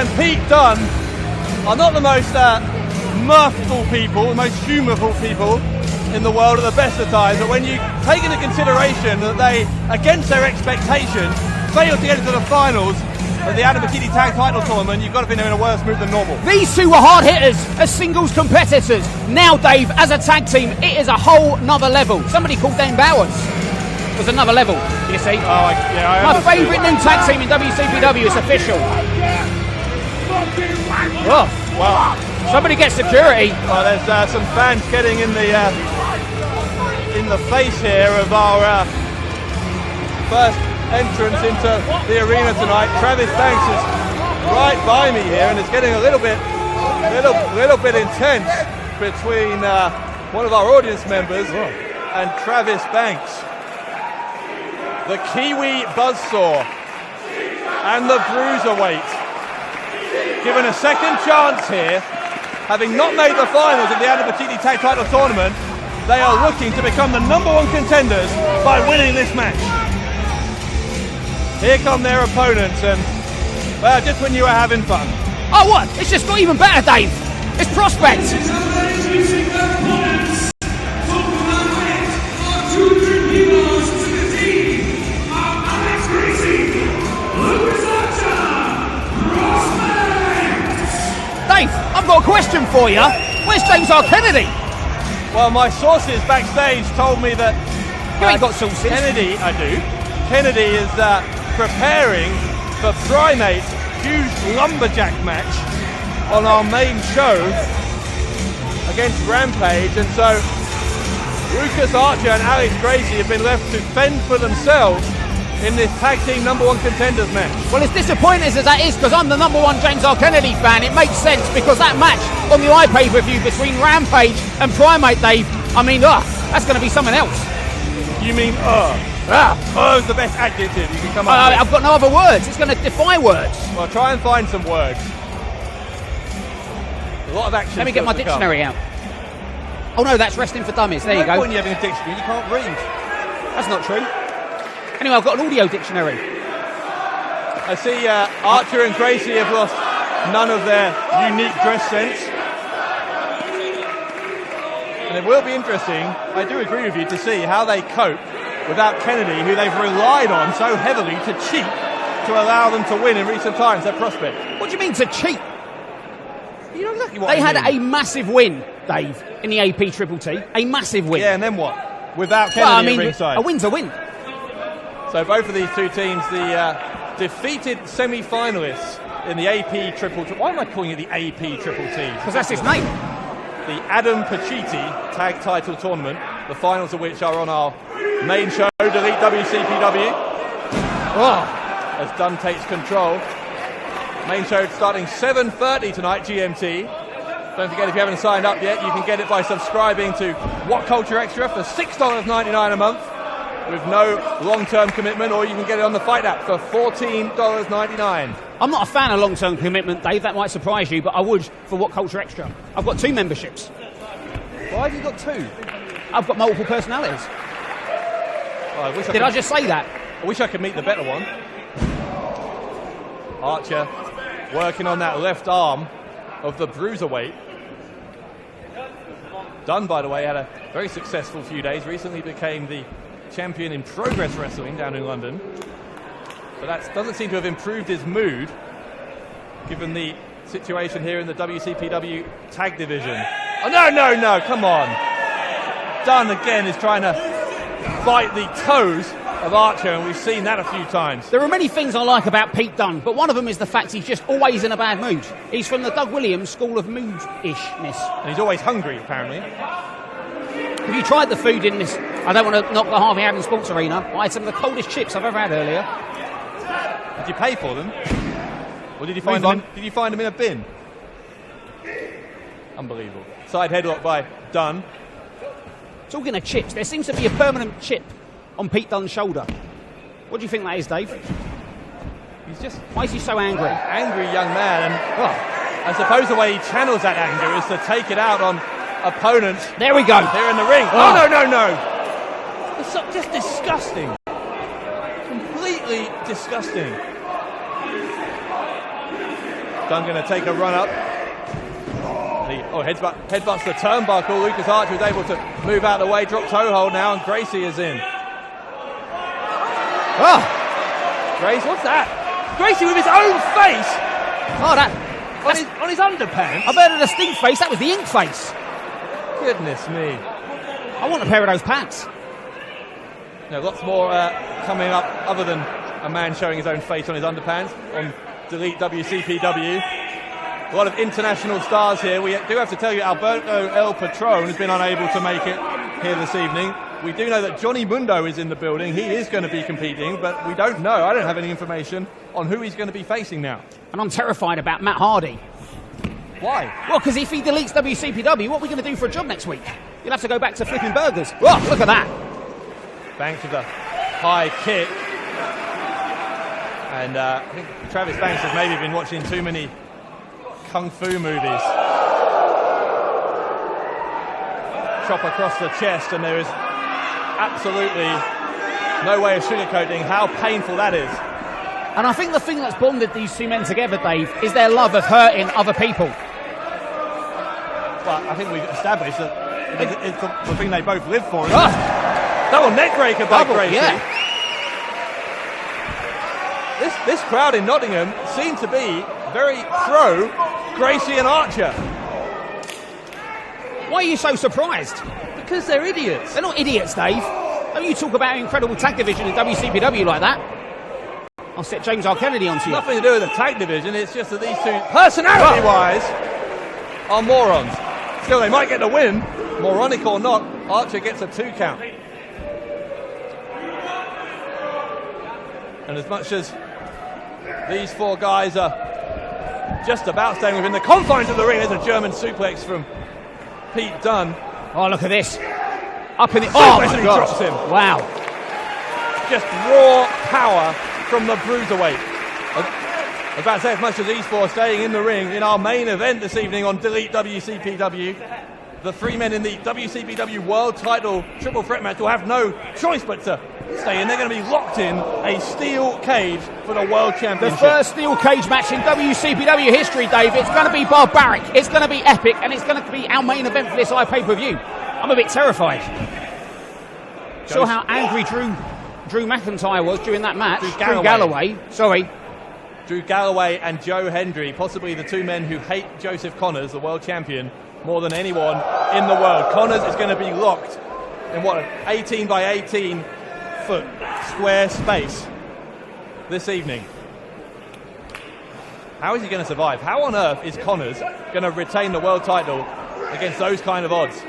and Pete Dunne are not the most mirthful people, the most humourful people in the world at the best of times, but when you take into consideration that they, against their expectations, failed to get into the finals of the Adam Bikini Tag Title Tournament, you've got to think they're in a worse mood than normal. These two were hard hitters as singles competitors. Now, Dave, as a tag team, it is a whole nother level. Somebody called Dane Bowers. It was another level, you see. My favourite new tag team in WCPW is official. Oh, well, somebody get security. Well, there's some fans getting in the face here of our first entrance into the arena tonight. Travis Banks is right by me here, and it's getting a little bit intense between one of our audience members and Travis Banks. The Kiwi Buzzsaw and the Bruiserweight given a second chance here, having not made the finals of the Adam Bikini Tag Title Tournament. They are looking to become the #1 contenders by winning this match. Here come their opponents, and well, just when you were having fun. Oh, what? It's just got even better, Dave. It's Prospect. Dave, I've got a question for you. Where's James R. Kennedy? Well, my sources backstage told me that you ain't got sources. Kennedy, I do. Kennedy is preparing for Primate's huge Lumberjack match on our main show against Rampage, and so Lucas Archer and Alex Gracie have been left to fend for themselves in this tag team #1 contenders match. Well, as disappointing as that is, because I'm the #1 James R. Kennedy fan, it makes sense, because that match on the iPay-per-view between Rampage and Primate, Dave, I mean, that's going to be something else. You mean is the best adjective you can come up with. I've got no other words. It's going to defy words. Well, try and find some words. A lot of action. Let me get my dictionary out. Oh no, that's Wrestling for Dummies. There you go. No point in having a dictionary, you can't read. That's not true. Anyway, I've got an audio dictionary. I see Archer and Gracie have lost none of their unique dress sense. And it will be interesting, I do agree with you, to see how they cope without Kennedy, who they've relied on so heavily to cheat to allow them to win in recent times, their Prospect. What do you mean to cheat? You know exactly what they I had mean. a massive win, Dave, in the AP Triple T. A massive win. Yeah, and then what? Without Kennedy at ringside. A win's a win. So both of these two teams, the defeated semi-finalists in the AP Triple T. Why am I calling it the AP Triple T? Because that's his name. The Adam Pacitti Tag Title Tournament, the finals of which are on our main show, Delete WCPW. As Dunn takes control. Main show starting 7:30 tonight, GMT. Don't forget, if you haven't signed up yet, you can get it by subscribing to WhatCulture Extra for $6.99 a month with no long-term commitment, or you can get it on the Fight app for $14.99. I'm not a fan of long-term commitment, Dave. That might surprise you, but I would for WhatCulture Extra. I've got 2 memberships. Why have you got 2? I've got multiple personalities. Oh, Did I just say that? I wish I could meet the better one. Archer working on that left arm of the Bruiserweight. Dunn, by the way, had a very successful few days. Recently became the champion in Progress Wrestling down in London. But that doesn't seem to have improved his mood, given the situation here in the WCPW tag division. Oh, no, come on. Dunn again is trying to bite the toes of Archer, and we've seen that a few times. There are many things I like about Pete Dunne, but one of them is the fact he's just always in a bad mood. He's from the Doug Williams school of mood-ishness. And he's always hungry, apparently. Have you tried the food in this? I don't want to knock the Harvey Haven Sports Arena. I had some of the coldest chips I've ever had earlier. Did you pay for them? Or did you find them in a bin? Unbelievable. Side headlock by Dunn. Talking of chips, there seems to be a permanent chip on Pete Dunne's shoulder. What do you think that is, Dave? Why is he so angry? Angry young man, and I suppose the way he channels that anger is to take it out on opponents. There we go. Here in the ring. Oh, no. It's just disgusting. Completely disgusting. Dunn going to take a run up. Headbutts the turnbuckle. Lucas Archer is able to move out of the way, drop toe hold now, and Gracie is in. Oh! Grace, what's that? Gracie with his own face! Oh, on his underpants? I've heard of the stink face, that was the ink face. Goodness me. I want a pair of those pants. Lots more coming up other than a man showing his own face on his underpants on Delete WCPW. A lot of international stars here. We do have to tell you Alberto El Patron has been unable to make it here this evening. We do know that Johnny Mundo is in the building. He is going to be competing, but we don't know. I don't have any information on who he's going to be facing now. And I'm terrified about Matt Hardy. Why? Well, because if he deletes WCPW, what are we going to do for a job next week? You'll have to go back to flipping burgers. Oh, look at that. Banks with a high kick. And I think Travis Banks has maybe been watching too many kung fu movies. Chop across the chest, and there is absolutely no way of sugarcoating how painful that is. And I think the thing that's bonded these two men together, Dave, is their love of hurting other people. But I think we've established that it's the thing they both live for. Double neck breaker by Gracie. Yeah. This crowd in Nottingham seem to be very pro Gracie and Archer. Why are you so surprised? Because they're idiots. They're not idiots, Dave. Don't you talk about an incredible tag division in WCPW like that. I'll set James R. Kennedy onto you. Nothing to do with the tag division. It's just that these two, personality-wise, are morons. Still, they might get the win. Moronic or not, Archer gets a 2 count. And as much as these 4 guys are just about staying within the confines of the ring, there's a German suplex from Pete Dunne. Oh, look at this. Up in the... Oh, my God. Drops him. Wow. Just raw power from the bruiserweight. I was about to say, as much as these 4 staying in the ring in our main event this evening on Delete WCPW, the 3 men in the WCPW World Title Triple Threat match will have no choice but to stay in. They're going to be locked in a steel cage for the World Championship. The first steel cage match in WCPW history, Dave. It's going to be barbaric. It's going to be epic, and it's going to be our main event for this pay-per-view. I'm a bit terrified. Saw how angry Drew McIntyre was during that match. Drew Galloway. Sorry. Drew Galloway and Joe Hendry, possibly the 2 men who hate Joseph Connors, the world champion, more than anyone in the world. Connors is going to be locked in what, an 18 by 18 foot square space this evening. How is he going to survive? How on earth is Connors going to retain the world title against those kind of odds?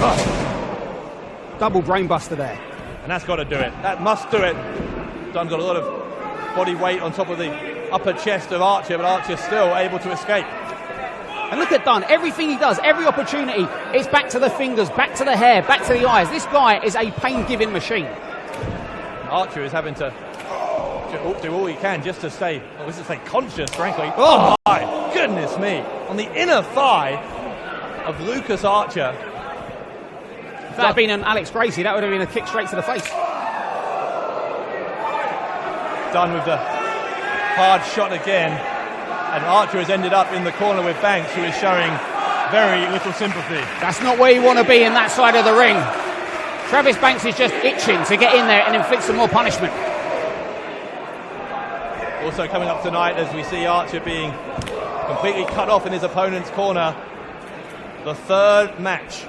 Oh. Double brainbuster there. And that's got to do it. That must do it. Dunne's got a lot of body weight on top of the upper chest of Archer, but Archer's still able to escape. And look at Dunne. Everything he does, every opportunity, it's back to the fingers, back to the hair, back to the eyes. This guy is a pain-giving machine. Archer is having to do all he can just to stay conscious, frankly. Oh, my goodness me. On the inner thigh of Lucas Archer. If that had been an Alex Gracie, that would have been a kick straight to the face. Dunne with the hard shot again. And Archer has ended up in the corner with Banks, who is showing very little sympathy. That's not where you want to be in that side of the ring. Travis Banks is just itching to get in there and inflict some more punishment. Also coming up tonight, as we see Archer being completely cut off in his opponent's corner, the 3rd match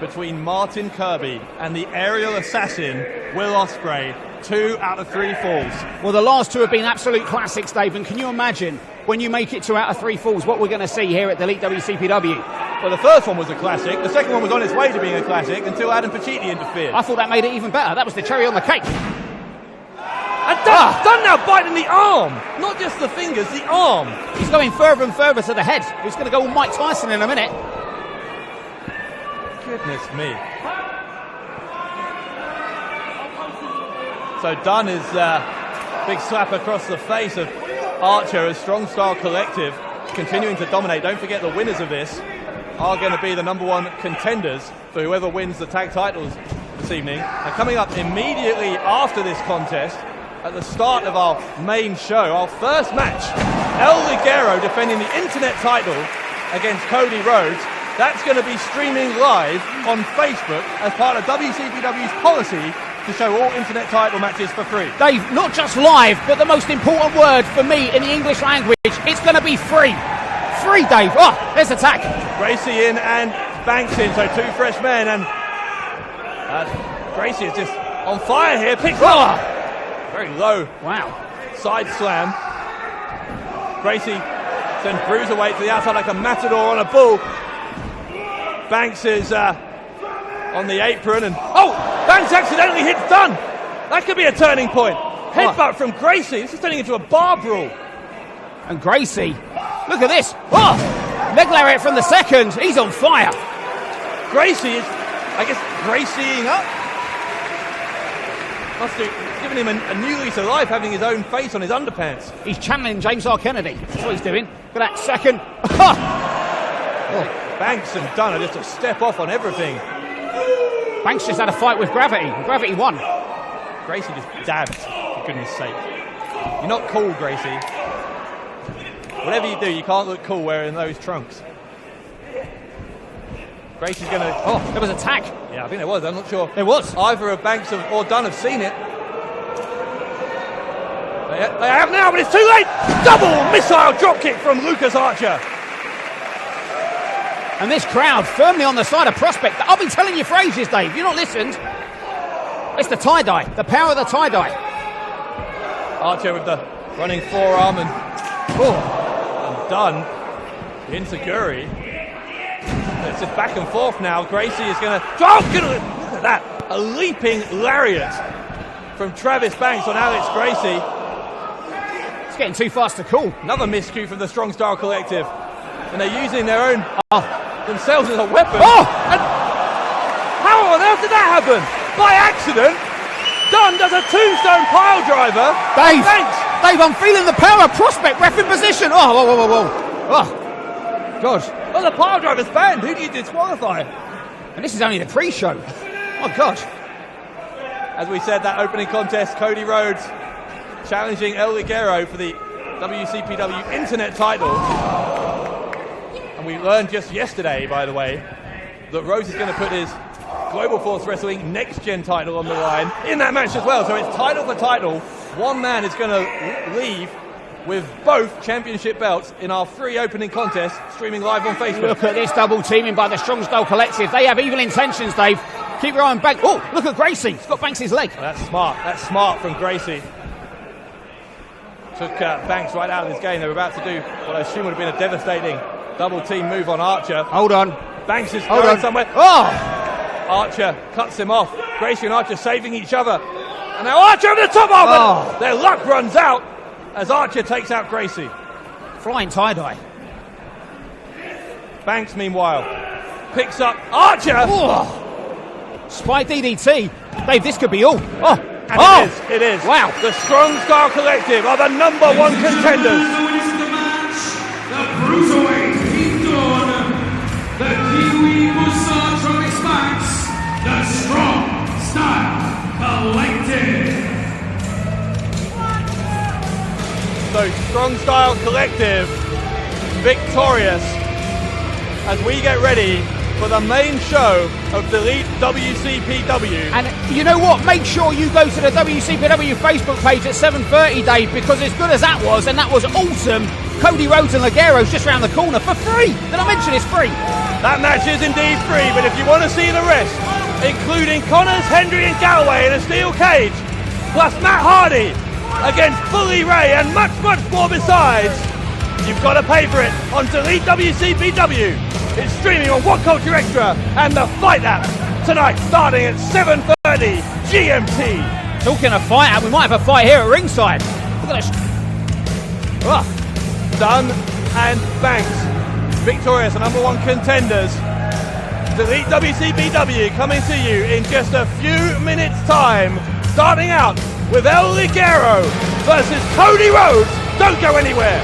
between Martin Kirby and the aerial assassin Will Ospreay. 2 out of 3 falls. Well, the last 2 have been absolute classics, Dave, and can you imagine when you make it 2 out of 3 falls what we're going to see here at Delete WCPW? Well, the first one was a classic. The second one was on its way to being a classic until Adam Pacitti interfered. I thought that made it even better. That was the cherry on the cake. And Dunne now biting the arm. Not just the fingers, the arm. He's going further and further to the head. He's going to go all Mike Tyson in a minute. Goodness me. So Dunne is big slap across the face of Archer as Strong Style Collective continuing to dominate. Don't forget the winners of this are going to be the #1 contenders for whoever wins the tag titles this evening. And coming up immediately after this contest, at the start of our main show, our first match El Ligero defending the internet title against Cody Rhodes. That's going to be streaming live on Facebook as part of WCPW's policy to show all internet title matches for free. Dave, not just live, but the most important word for me in the English language, it's going to be free. Free, Dave. Oh, there's the attack. Gracie in and Banks in, so 2 fresh men, and Gracie is just on fire here. Picks up. Very low. Wow. Side slam. Gracie sends Bruiserweight to the outside like a matador on a bull. Banks is on the apron, and Banks accidentally hits Dunn. That could be a turning point. Headbutt from Gracie. This is turning into a bar brawl. And Gracie, look at this. Leg lariat from the second. He's on fire. Gracie is, I guess, Gracieing up. Must have given him a new lease of life, having his own face on his underpants. He's channeling James R. Kennedy. That's what he's doing. Look at that second. Banks and Dunn are just a step off on everything. Banks just had a fight with Gravity. Gravity won. Gracie just dabbed, for goodness sake. You're not cool, Gracie. Whatever you do, you can't look cool wearing those trunks. Gracie's going to... there was an attack. Yeah, I think there was. I'm not sure. There was. Either of Banks or Dunn have seen it. They have now, but it's too late. Double missile dropkick from Lucas Archer. And this crowd firmly on the side of Prospect. I've been telling you for ages, Dave. You've not listened. It's the tie-dye. The power of the tie-dye. Archer with the running forearm and Dunn. The enziguri. It's just back and forth now. Gracie is going to... look at that. A leaping lariat from Travis Banks on Alex Gracie. It's getting too fast to call. Another miscue from the Strong Style Collective. And they're using their own... themselves as a weapon. And how on earth did that happen? By accident, Dunn does a tombstone pile driver. Dave, I'm feeling the power of Prospect. Ref in position. Whoa. God. Oh, the pile driver's banned. Who do you disqualify? And this is only the pre-show. Oh, God. As we said, that opening contest, Cody Rhodes challenging El Ligero for the WCPW Internet title. And we learned just yesterday, by the way, that Rhodes is going to put his Global Force Wrestling Next Gen title on the line in that match as well. So it's title for title. One man is going to leave with both championship belts in our free opening contest, streaming live on Facebook. Look at this double teaming by the Strong Style Collective. They have evil intentions, Dave. Keep your eye on Banks. Oh, look at Gracie. He's got Banks' leg. Oh, that's smart. That's smart from Gracie. Took Banks right out of his game. They were about to do what I assume would have been a devastating double team move on Archer. Hold on. Banks is going somewhere. Archer cuts him off. Gracie and Archer saving each other. And now Archer over the top of it. Their luck runs out as Archer takes out Gracie. Flying tie-dye. Banks, meanwhile, picks up Archer. Spy DDT. Dave, this could be all. And it is. Wow. The Strong Style Collective are the number one contenders. The Cruiserweight Kingdom, the Kiwi Musa Travis Banks, the Strong Style Collective. So Strong Style Collective victorious as we get ready for the main show of the Elite WCPW. And you know what? Make sure you go to the WCPW Facebook page at 7:30, Dave, because as good as that was, and that was awesome, Cody Rhodes and Ligero's just around the corner for free. Did I mention it's free? That match is indeed free, but if you want to see the rest, including Connors, Hendry and Galloway in a steel cage, plus Matt Hardy against Bully Ray and much, much more besides, you've got to pay for it on Elite WCPW. It's streaming on WhatCulture Extra and the Fight app tonight, starting at 7:30 GMT. Talking of fight, we might have a fight here at ringside. Look at this. Dunn and Banks victorious, the number one contenders. The Elite WCPW coming to you in just a few minutes' time. Starting out with El Ligero versus Cody Rhodes. Don't go anywhere.